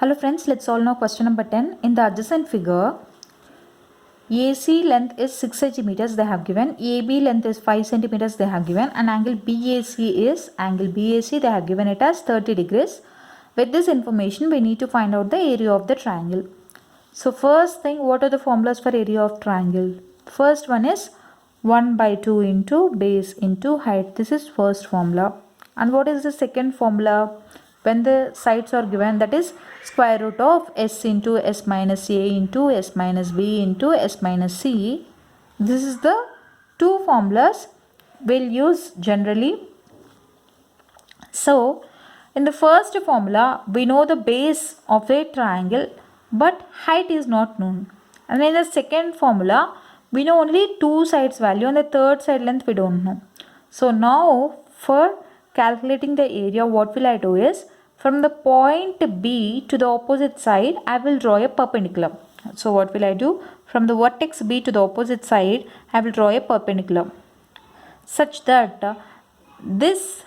Hello friends, let's solve now question number 10. In the adjacent figure, AC length is 6 centimeters they have given, AB length is 5 centimeters they have given, and angle BAC they have given it as 30 degrees. With this information, we need to find out the area of the triangle. So first thing, what are the formulas for area of triangle? First one is 1 by 2 into base into height. This is first formula. And what is the second formula? When the sides are given, that is square root of s into s minus a into s minus b into s minus c. This is the two formulas we'll use generally. So in the first formula, we know the base of a triangle, but height is not known. And in the second formula, we know only two sides value and the third side length we don't know. So now for calculating the area, what will I do is, from the point B to the opposite side, I will draw a perpendicular. So what will I do? From the vertex B to the opposite side, I will draw a perpendicular such that this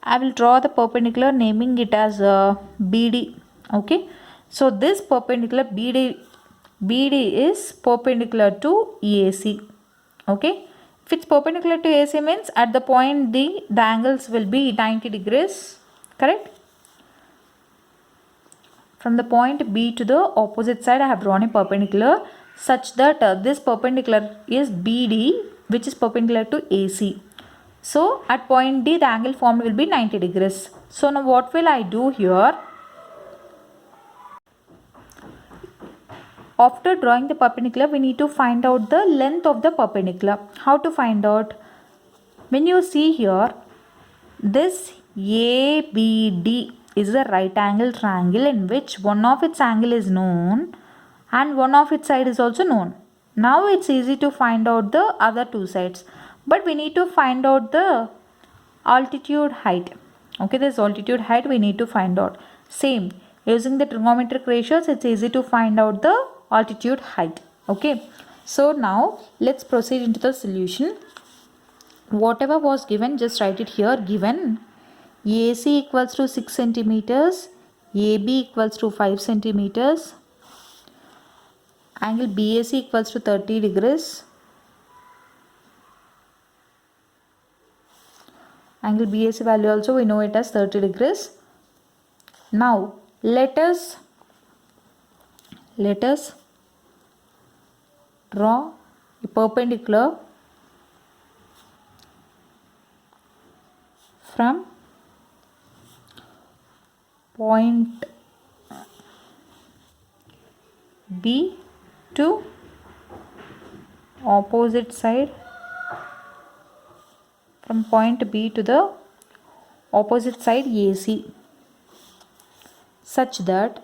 I will draw the perpendicular, naming it as BD. Okay. So this perpendicular BD is perpendicular to EAC. Okay. If it's perpendicular to AC means at the point D, the angles will be 90 degrees. Correct? From the point B to the opposite side, I have drawn a perpendicular such that this perpendicular is BD, which is perpendicular to AC. So at point D, the angle formed will be 90 degrees. So now what will I do here? After drawing the perpendicular, we need to find out the length of the perpendicular. How to find out? When you see here, this ABD is a right angle triangle in which one of its angle is known and one of its side is also known. Now it's easy to find out the other two sides, but we need to find out the altitude height. Okay, this altitude height we need to find out. Same, using the trigonometric ratios, it's easy to find out the altitude height. Okay, so now let's proceed into the solution. Whatever was given, just write it here. Given AC equals to 6 centimeters, AB equals to 5 centimeters, angle BAC equals to 30 degrees, angle BAC value also we know it as 30 degrees. Now let us draw a perpendicular from point B to opposite side, from point B to the opposite side AC, such that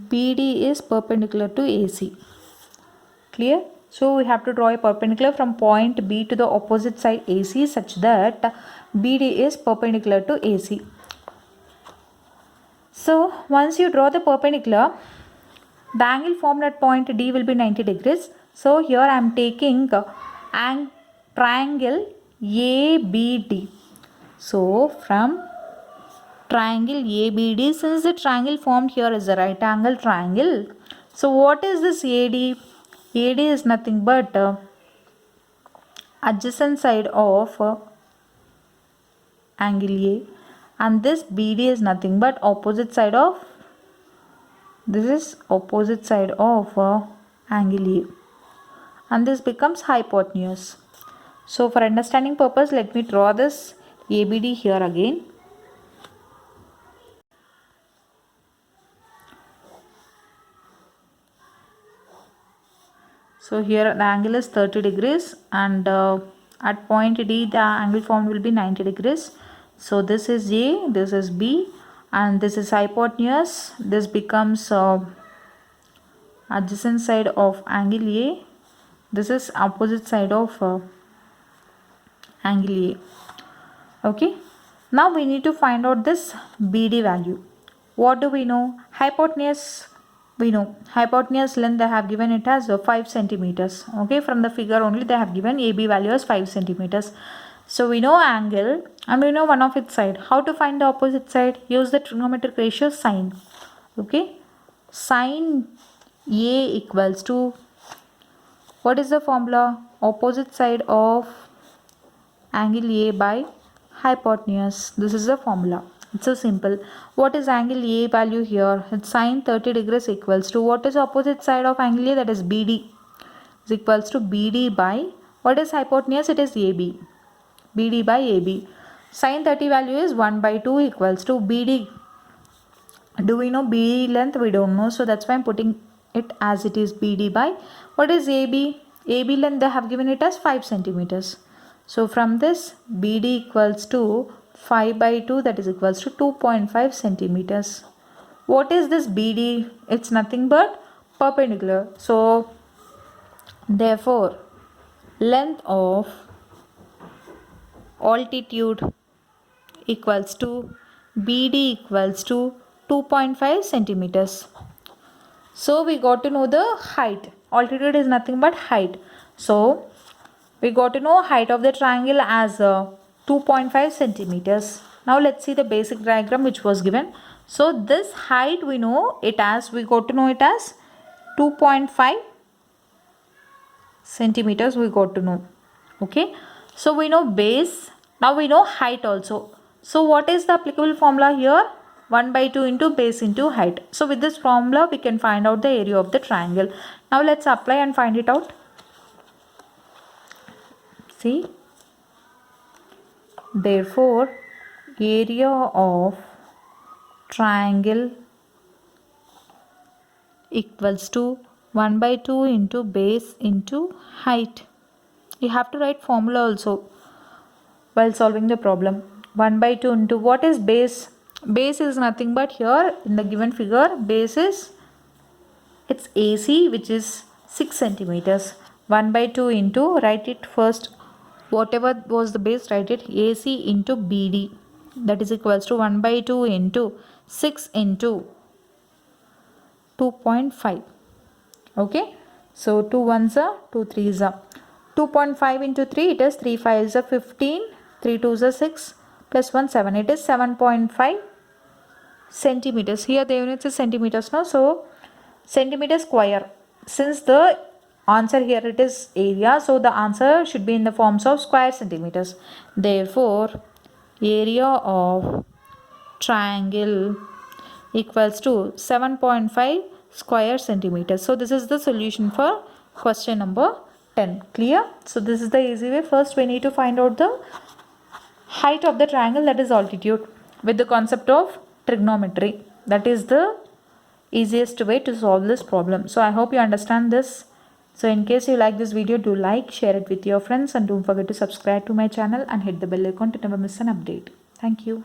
BD is perpendicular to AC. Clear? So we have to draw a perpendicular from point B to the opposite side AC such that BD is perpendicular to AC. So once you draw the perpendicular, the angle formed at point D will be 90 degrees. So here I am taking triangle ABD. So from triangle ABD, since the triangle formed here is a right angle triangle, so what is this AD? AD is nothing but adjacent side of angle A, and this BD is nothing but opposite side of, this is opposite side of angle A, and this becomes hypotenuse. So for understanding purpose, let me draw this ABD here again. So here the angle is 30 degrees and at point D the angle formed will be 90 degrees. So this is A, this is B, and this is hypotenuse. This becomes adjacent side of angle A. This is opposite side of angle A. Okay. Now we need to find out this BD value. What do we know? Hypotenuse. We know hypotenuse length they have given it as 5 centimeters. Okay, from the figure only they have given AB value as 5 centimeters. So we know angle and we know one of its side. How to find the opposite side? Use the trigonometric ratio sine. Okay. Sine A equals to, what is the formula? Opposite side of angle A by hypotenuse. This is the formula. It's so simple. What is angle A value here? It's sine 30 degrees equals to, what is opposite side of angle A? That is BD. Is equals to BD by, what is hypotenuse? It is AB. BD by AB. Sine 30 value is 1 by 2 equals to BD. Do we know BD length? We don't know. So that's why I'm putting it as it is, BD by, what is AB? AB length they have given it as 5 centimeters. So from this, BD equals to 5 by 2, that is equals to 2.5 centimeters. What is this BD? It's nothing but perpendicular. So therefore, length of altitude equals to BD equals to 2.5 centimeters. So we got to know the height. Altitude is nothing but height. So we got to know height of the triangle as 2.5 centimeters. Now let's see the basic diagram which was given. So this height we know it as, we got to know it as 2.5 centimeters we got to know. Okay. So we know base. Now we know height also. So what is the applicable formula here? 1 by 2 into base into height. So with this formula we can find out the area of the triangle. Now let's apply and find it out. See. Therefore, area of triangle equals to 1 by 2 into base into height. You have to write formula also while solving the problem. 1 by 2 into, what is base? Base is nothing but here in the given figure, base is, it's AC which is 6 centimeters. 1 by 2 into, write it first, whatever was the base, write it, AC into BD, that is equals to 1 by 2 into 6 into 2.5. Okay. So 2 1s are 2 3s are 2.5 into 3, it is 3 5s are 15, 3 2s are 6, plus 1 7, it is 7.5 centimeters. Here the units is centimeters now, so centimeter square. Since the answer here it is area, so the answer should be in the forms of square centimeters. Therefore, area of triangle equals to 7.5 square centimeters. So this is the solution for question number 10. Clear? So this is the easy way. First we need to find out the height of the triangle, that is altitude, with the concept of trigonometry. That is the easiest way to solve this problem. So I hope you understand this. So in case you like this video, do like, share it with your friends, and don't forget to subscribe to my channel and hit the bell icon to never miss an update. Thank you.